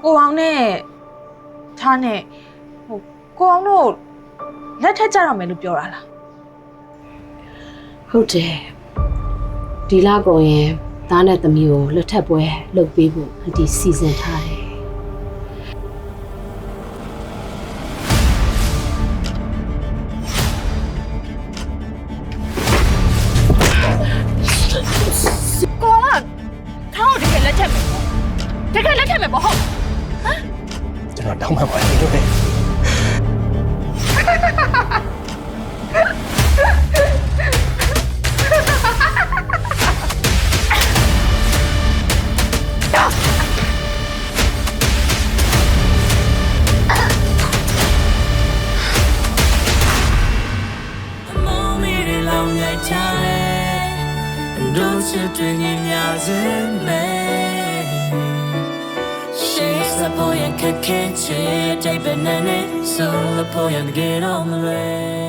ကိုအောင်နဲ့ထားနဲ့ကိုအောင်တို့လက်ထက်ကြတော့မယ်လို့ပြောတာလား ဟုတ်တယ်ဒီလကုန်ရင်သားနဲ့သမီးကိုလွတ်ထက်ပွဲလုပ်ပေးဖို့အတီစီစဉ်ထားတယ်ကိုအောင်ကထားကိုတကယ်လက်ထက်မယ်တကယ်လက်ထက်မယ်ပေါ့ဟုတ် ကျွန်တော်တောင်းပန်ပါတယ်လို့လေ 都是对你秒子美，谁是不愿看看去，这本难的，输了不愿给我们累。